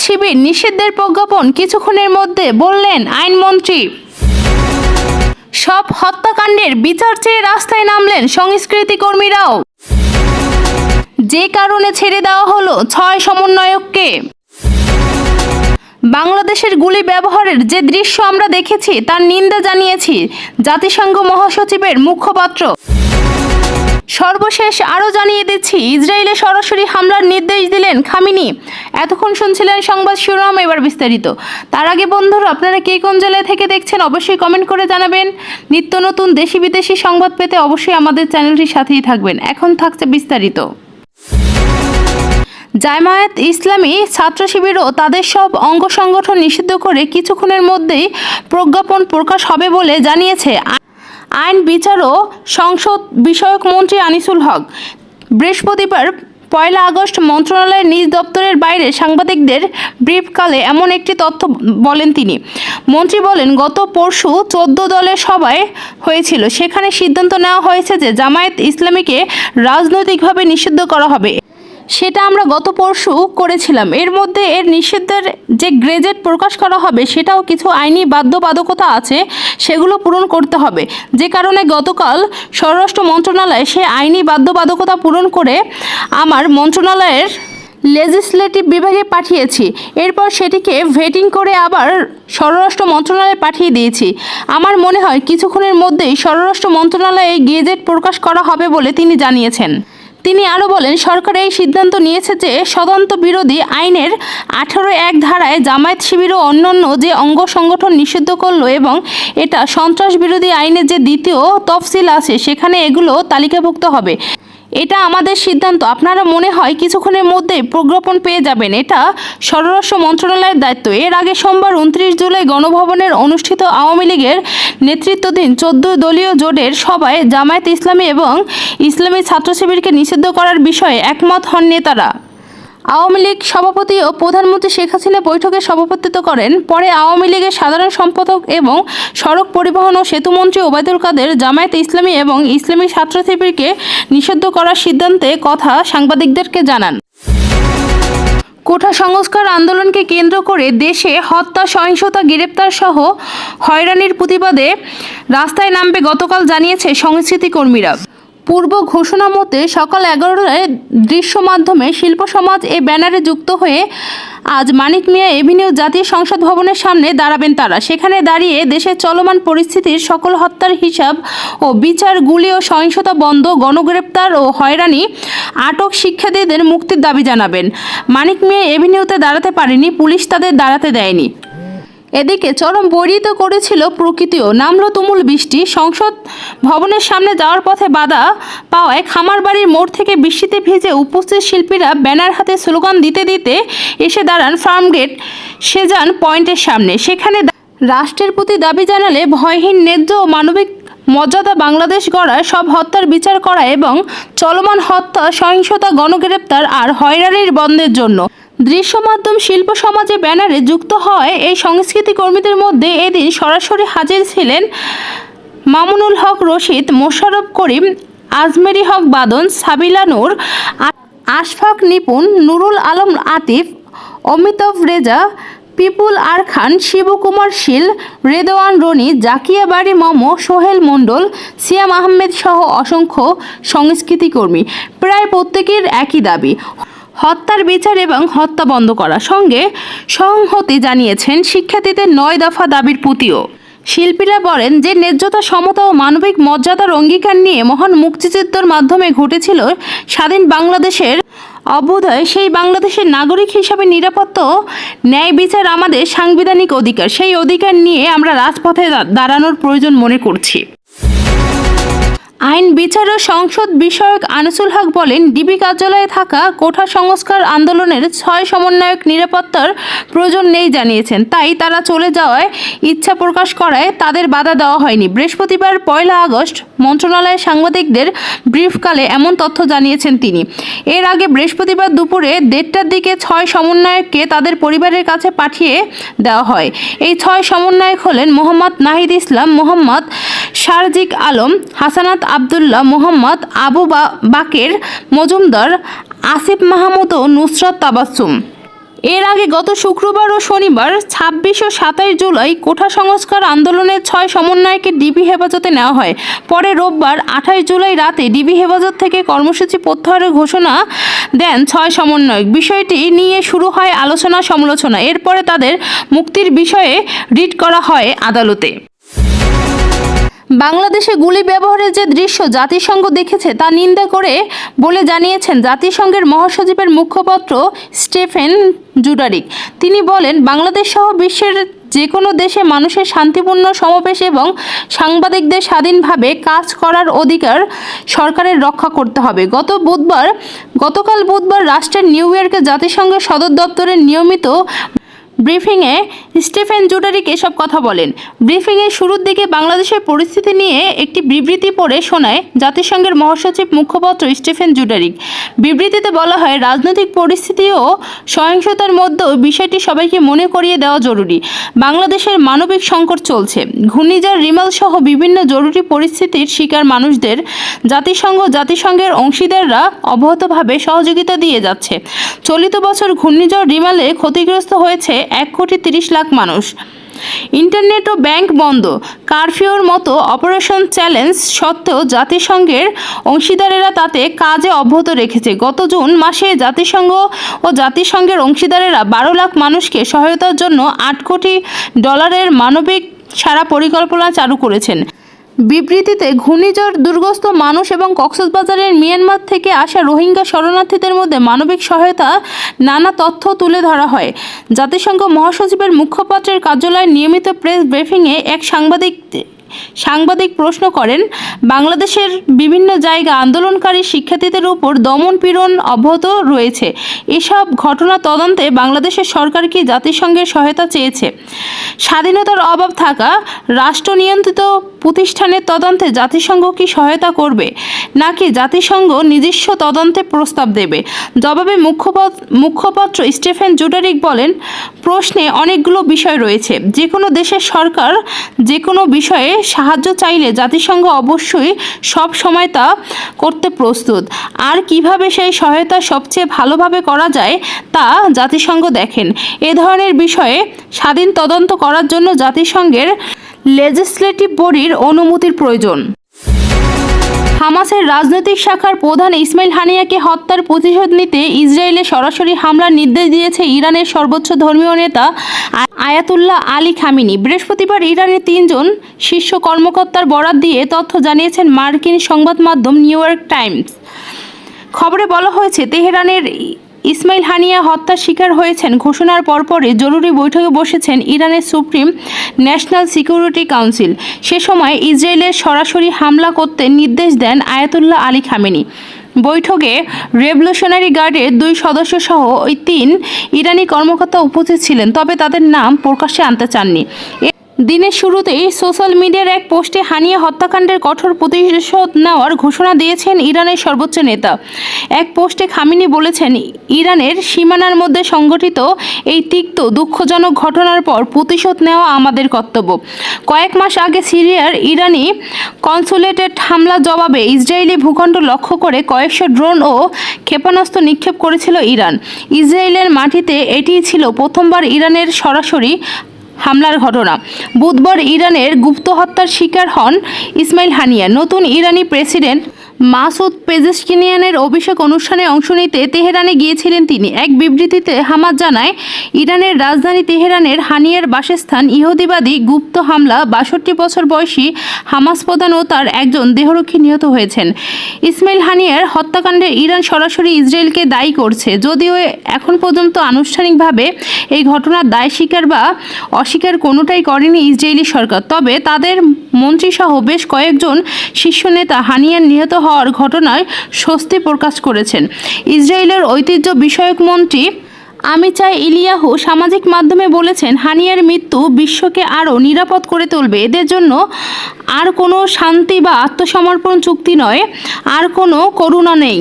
শিবির নিষিদ্ধের প্রজ্ঞাপন কিছুক্ষণের মধ্যে বললেন আইনমন্ত্রী। সব হত্যাকাণ্ডের বিচার চেয়ে রাস্তায় নামলেন সংস্কৃতি কর্মীরাও। যে কারণে ছেড়ে দেওয়া হলো 6 সমন্বয়ককে। বাংলাদেশের গুলি ব্যবহারের যে দৃশ্য আমরা দেখেছি তার নিন্দা জানিয়েছি জাতিসংঘ মহাসচিবের মুখপাত্র। সর্বশেষ আরও জানিয়ে দিচ্ছি, ইসরায়েলে সরাসরি হামলার নির্দেশ দিলেন খামেনি। এতক্ষণ শুনছিলেন সংবাদ শিরোনাম, এবার বিস্তারিত। তার আগে বন্ধুরা, আপনারা কে কোন জেলা থেকে দেখছেন অবশ্যই কমেন্ট করে জানাবেন। নিত্য নতুন দেশি বিদেশি সংবাদ পেতে অবশ্যই আমাদের চ্যানেলটির সাথেই থাকবেন। এখন থাকছে বিস্তারিত। জামায়াত ইসলামী ছাত্র শিবিরও তাদের সব অঙ্গ সংগঠন নিষিদ্ধ করে কিছুক্ষণের মধ্যেই প্রজ্ঞাপন প্রকাশ হবে বলে জানিয়েছে আইন বিচার ও সংসদ বিষয়ক মন্ত্রী আনিসুল হক। বৃহস্পতিবার 1 আগস্ট মন্ত্রণালয়ের নিজ দপ্তরের বাইরে সাংবাদিকদের ব্রিফকালে এমন একটি তথ্য বলেন তিনি। মন্ত্রী বলেন, গত পরশু 14 দলের সভায় হয়েছিল। সেখানে সিদ্ধান্ত নেওয়া হয়েছে যে জামায়াত ইসলামীকে রাজনৈতিকভাবে নিষিদ্ধ করা হবে। সেটা আমরা গত পরশু করেছিলাম। এর মধ্যে এর নিষিদ্ধের যে গ্রেজেট প্রকাশ করা হবে সেটাও কিছু আইনি বাধ্যবাধকতা আছে, সেগুলো পূরণ করতে হবে। যে কারণে গতকাল স্বরাষ্ট্র মন্ত্রণালয় সে আইনি বাধ্যবাধকতা পূরণ করে আমার মন্ত্রণালয়ের লেজিসলেটিভ বিভাগে পাঠিয়েছি। এরপর সেটিকে ভেটিং করে আবার স্বরাষ্ট্র মন্ত্রণালয়ে পাঠিয়ে দিয়েছি। আমার মনে হয় কিছুক্ষণের মধ্যেই স্বরাষ্ট্র মন্ত্রণালয়ে এই গেজেট প্রকাশ করা হবে বলে তিনি জানিয়েছেন। তিনি আরও বলেন, সরকার এই সিদ্ধান্ত নিয়েছে যে স্বতন্ত্র বিরোধী আইনের 18(1) ধারায় জামায়াত শিবির ও অন্যান্য যে অঙ্গ সংগঠন নিষিদ্ধ করলো এবং এটা সন্ত্রাস বিরোধী আইনের যে দ্বিতীয় তফসিল আছে সেখানে এগুলো তালিকাভুক্ত হবে। এটা আমাদের সিদ্ধান্ত। আপনারা মনে হয় কিছুক্ষণের মধ্যেই প্রজ্ঞাপন পেয়ে যাবেন। এটা স্বরাষ্ট্র মন্ত্রণালয়ের দায়িত্ব। এর আগে সোমবার 29 জুলাই গণভবনের অনুষ্ঠিত আওয়ামী লীগের নেতৃত্বাধীন 14 দলীয় জোটের সভায় জামায়াত ইসলামী এবং ইসলামী ছাত্র শিবিরকে নিষিদ্ধ করার বিষয়ে একমত হন নেতারা। আওয়ামী লীগ সভাপতি ও প্রধানমন্ত্রী শেখ হাসিনা বৈঠকে সভাপতিত্ব করেন। পরে আওয়ামী লীগের সাধারণ সম্পাদক এবং সড়ক পরিবহন ও সেতুমন্ত্রী ওবায়দুল কাদের জামায়াত ইসলামী এবং ইসলামী ছাত্র শিবিরকে নিষিদ্ধ করার সিদ্ধান্তে কথা সাংবাদিকদেরকে জানান। কোটা সংস্কার আন্দোলনকে কেন্দ্র করে দেশে হত্যা, সহিংসতা, গ্রেপ্তার সহ হয়রানির প্রতিবাদে রাস্তায় নামবে গতকাল জানিয়েছে সংস্কৃতি কর্মীরা। পূর্ব ঘোষণা মতে সকাল 11টায় দৃশ্য মাধ্যমে শিল্প সমাজ এ ব্যানারে যুক্ত হয়ে আজ মানিক মিয়া এভিনিউ জাতীয় সংসদ ভবনের সামনে দাঁড়াবেন তারা। সেখানে দাঁড়িয়ে দেশের চলমান পরিস্থিতির সকল হত্যার হিসাব ও বিচার, গুলি ও সহিংসতা বন্ধ, গণগ্রেপ্তার ও হয়রানি, আটক শিক্ষার্থীদের মুক্তির দাবি জানাবেন। মানিক মিয়া এভিনিউতে দাঁড়াতে পারেনি, পুলিশ তাদের দাঁড়াতে দেয়নি। এদিকে চরম বৈরিত করেছিল প্রকৃতিও। নামল তুমুল বৃষ্টি। সংসদ ভবনের সামনে যাওয়ার পথে বাধা পাওয়ায় খামারবাড়ির মোড় থেকে বৃষ্টিতে ভিজে উপস্থিত শিল্পীরা ব্যানার হাতে স্লোগান দিতে দিতে এসে দাঁড়ান ফার্মগেট সেজান পয়েন্টের সামনে। সেখানে রাষ্ট্রের প্রতি দাবি জানালে ভয়হীন, ন্যায্য ও মানবিক মর্যাদা বাংলাদেশ গড়ায়, সব হত্যার বিচার করা এবং চলমান হত্যা, সহিংসতা, গণগ্রেপ্তার আর হয়রানির বন্ধের জন্য। দৃশ্য মাধ্যম শিল্প সমাজে ব্যানারে যুক্ত হয় এই সংস্কৃতি কর্মীদের মধ্যে এদিন সরাসরি হাজির ছিলেন মামুনুল হক রশিদ, মোশাররফ করিম, আজমেরি হক বাদন, সাবিলা নূর, আশফাক নিপুণ, নুরুল আলম আতিফ, অমিতাভ রেজা, পিপুল আর খান, শিবকুমার শীল, রেদওয়ান রনি, জাকিয়া বাড়ি মম, সোহেল মণ্ডল, সিয়াম আহমেদ সহ অসংখ্য সংস্কৃতিকর্মী। প্রায় প্রত্যেকের একই দাবি, হত্যার বিচার এবং হত্যা বন্ধ করা। সঙ্গে সংহতি জানিয়েছেন শিক্ষার্থীদের 9 দফা দাবির প্রতিও। শিল্পীরা বলেন যে ন্যায্যতা, সমতা ও মানবিক মর্যাদার অঙ্গীকার নিয়ে মহান মুক্তিযুদ্ধের মাধ্যমে ঘটেছিল স্বাধীন বাংলাদেশের অভ্যুদয়, সেই বাংলাদেশের নাগরিক হিসাবে নিরাপত্তা ও ন্যায় বিচার আমাদের সাংবিধানিক অধিকার। সেই অধিকার নিয়ে আমরা রাজপথে দাঁড়ানোর প্রয়োজন মনে করছি। আইন বিচার ও সংসদ বিষয়ক আনিসুল হক বলেন, ডিবি কার্যালয়ে থাকা কোটা সংস্কার আন্দোলনের 6 সমন্বয়ক নিরাপত্তার প্রয়োজন নেই জানিয়েছেন। তাই তারা চলে যাওয়ায় ইচ্ছা প্রকাশ করায় তাদের বাধা দেওয়া হয়নি। বৃহস্পতিবার 1 আগস্ট মন্ত্রণালয়ের সাংবাদিকদের ব্রিফকালে এমন তথ্য জানিয়েছেন তিনি। এর আগে বৃহস্পতিবার দুপুরে 1:30টার দিকে 6 সমন্বয়ককে তাদের পরিবারের কাছে পাঠিয়ে দেওয়া হয়। এই 6 সমন্বয়ক হলেন মোহাম্মদ নাহিদ ইসলাম, মোহাম্মদ শারজিক আলম, হাসানাত আবদুল্লাহ, মোহাম্মদ আবু বাকের মজুমদার, আসিফ মাহমুদ ও নুসরাত তাবাসসুম। এর আগে গত শুক্রবার ও শনিবার ২৬ ও ২৭ জুলাই কোঠা সংস্কার আন্দোলনের ৬ সমন্বয়কে ডিবি হেফাজতে নেওয়া হয়। পরে রোববার ২৮ জুলাই রাতে ডিবি হেফাজত থেকে কর্মসূচি প্রত্যাহারের ঘোষণা দেন ৬ সমন্বয়ক। বিষয়টি নিয়ে শুরু হয় আলোচনা সমালোচনা। এরপরে তাদের মুক্তির বিষয়ে রিট করা হয় আদালতে। বাংলাদেশে গুলি ব্যবহারের যে দৃশ্য জাতিসংঘ দেখেছে তা নিন্দা করে বলে জানিয়েছেন জাতিসংঘের মহাসচিবের মুখপাত্র স্টেফেন ডুজারিক। তিনি বলেন, বাংলাদেশ সহ বিশ্বের যে কোনো দেশে মানুষের শান্তিপূর্ণ সমাবেশ এবং সাংবাদিকদের স্বাধীনভাবে কাজ করার অধিকার সরকারের রক্ষা করতে হবে। গতকাল বুধবার রাষ্ট্রের নিউ ইয়র্কে জাতিসংঘের সদর দপ্তরের নিয়মিত ব্রিফিংয়ে স্টেফেন ডুজারিক এসব কথা বলেন। ব্রিফিংয়ের শুরুর দিকে বাংলাদেশের পরিস্থিতি নিয়ে একটি বিবৃতি পড়ে শোনায় জাতিসংঘের মহাসচিব মুখপাত্র স্টেফেন ডুজারিক। বিবৃতিতে বলা হয়, রাজনৈতিক পরিস্থিতি ও সহিংসতার মধ্যেও বিষয়টি সবাইকে মনে করিয়ে দেওয়া জরুরি। বাংলাদেশের মানবিক সংকট চলছে। ঘূর্ণিঝড় রিমাল সহ বিভিন্ন জরুরি পরিস্থিতির শিকার মানুষদের জাতিসংঘের অংশীদাররা অব্যাহতভাবে সহযোগিতা দিয়ে যাচ্ছে। চলিত বছর ঘূর্ণিঝড় রিমালে ক্ষতিগ্রস্ত হয়েছে ১,৩০,০০,০০০ মানুষ। ইন্টারনেট ও ব্যাংক বন্ধ, কারফিউর মতো অপারেশন চ্যালেঞ্জ সত্ত্বেও জাতিসংঘের অংশীদারেরা তাতে কাজে অব্যাহত রেখেছে। গত জুন মাসে জাতিসংঘের অংশীদারেরা ১২ লাখ মানুষকে সহায়তার জন্য $৮ কোটি মানবিক সারা পরিকল্পনা চালু করেছেন। বিবৃতিতে ঘূর্ণিঝড় দুর্গত মানুষ এবং কক্সবাজারের মিয়ানমার থেকে আসা রোহিঙ্গা শরণার্থীদের মধ্যে মানবিক সহায়তা নানা তথ্য তুলে ধরা হয়। জাতিসংঘ মহাসচিবের মুখপাত্রের কার্যালয়ের নিয়মিত প্রেস ব্রিফিংয়ে এক সাংবাদিক প্রশ্ন করেন, বাংলাদেশের বিভিন্ন জায়গা আন্দোলনকারী শিক্ষার্থীদের উপর দমন পীড়ন অব্যাহত রয়েছে। এসব ঘটনা তদন্তে বাংলাদেশের সরকার কি জাতিসংঘের সহায়তা চেয়েছে? স্বাধীনতার অভাব থাকা রাষ্ট্রনিয়ন্ত্রিত প্রতিষ্ঠানের তদন্তে জাতিসংঘ কি সহায়তা করবে, নাকি জাতিসংঘ নিজস্ব তদন্তে প্রস্তাব দেবে? জবাবে মুখপাত্র স্টেফেন ডুজারিক বলেন, প্রশ্নে অনেকগুলো বিষয় রয়েছে। যে কোনো দেশের সরকার যে কোনো বিষয়ে সাহায্য চাইলে জাতিসংঘ অবশ্যই সব সময় তা করতে প্রস্তুত। আর কিভাবে সেই সহায়তা সবচেয়ে ভালোভাবে করা যায় তা জাতিসংঘ দেখেন। এ ধরনের বিষয়ে স্বাধীন তদন্ত করার জন্য জাতিসংঘের লেজিসলেটিভ বডির অনুমতির প্রয়োজন। হামাসের রাজনৈতিক শাখার প্রধান ইসমাইল হানিয়াকে হত্যার প্রতিশোধ নিতে ইসরায়েলে সরাসরি হামলার নির্দেশ দিয়েছে ইরানের সর্বোচ্চ ধর্মীয় নেতা আয়াতুল্লাহ আলী খামেনি। বৃহস্পতিবার ইরানের ৩ জন শীর্ষ কর্মকর্তার বরাত দিয়ে তথ্য জানিয়েছেন মার্কিন সংবাদ মাধ্যম নিউ ইয়র্ক টাইমস। খবরে বলা হয়েছে, তেহরানের ইসমাইল হানিয়া হত্যার শিকার হয়েছেন ঘোষণার পরপরই জরুরি বৈঠকে বসেছেন ইরানের সুপ্রিম ন্যাশনাল সিকিউরিটি কাউন্সিল। সে সময় ইসরায়েলের সরাসরি হামলা করতে নির্দেশ দেন আয়াতুল্লাহ আলী খামেনি। বৈঠকে রেভলিউশনারি গার্ডের 2 সদস্য সহ ওই 3 ইরানি কর্মকর্তা উপস্থিত ছিলেন, তবে তাদের নাম প্রকাশ্যে আনতে চাননি। দিনের শুরুতেই সোশ্যাল মিডিয়ার এক পোস্টে হানিয়া হত্যাকাণ্ডের কঠোর প্রতিশোধ নেওয়ার ঘোষণা দিয়েছেন ইরানের সর্বোচ্চ নেতা। এক পোস্টে খামেনি বলেছেন, ইরানের সীমানার মধ্যে সংঘটিত এই তিক্ত দুঃখজনক ঘটনার পর প্রতিশোধ নেওয়া আমাদের কর্তব্য। কয়েক মাস আগে সিরিয়ার ইরানি কনসুলেটের হামলার জবাবে ইসরায়েলি ভূখণ্ড লক্ষ্য করে কয়েকশো ড্রোন ও ক্ষেপণাস্ত্র নিক্ষেপ করেছিল ইরান। ইসরায়েলের মাটিতে এটিই ছিল প্রথমবার ইরানের সরাসরি হামলার ঘটনা। বুধবার ইরানের গুপ্ত হত্যার শিকার হন ইসমাইল হানিয়া। নতুন ইরানি প্রেসিডেন্ট মাসুদ পেজেশকিয়ানের অভিষেক অনুষ্ঠানে অংশ নিতে তেহরানে গিয়েছিলেন তিনি। এক বিবৃতিতে হামাস জানায়, ইরানের রাজধানী তেহরানের হানিয়ার বাসস্থান ইহুদিবাদী গুপ্ত হামলা ৬২ বছর বয়সী হামাস প্রধান ও তার একজন দেহরক্ষী নিহত হয়েছেন। ইসমাইল হানিয়ার হত্যাকাণ্ডে ইরান সরাসরি ইসরায়েলকে দায়ী করছে, যদিও এখন পর্যন্ত আনুষ্ঠানিকভাবে এই ঘটনার দায় স্বীকার বা অস্বীকার কোনোটাই করেনি ইসরায়েলি সরকার। তবে তাদের মন্ত্রীসহ বেশ কয়েকজন শীর্ষ নেতা হানিয়ার নিহত হওয়ার ঘটনায় স্বস্তি প্রকাশ করেছেন। ইসরায়েলের ঐতিহ্য বিষয়ক মন্ত্রী আমিচাই ইলিয়াহু সামাজিক মাধ্যমে বলেছেন, হানিয়ার মৃত্যু বিশ্বকে আরও নিরাপদ করে তুলবে। এদের জন্য আর কোনো শান্তি বা আত্মসমর্পণ চুক্তি নয়, আর কোনো করুণা নেই।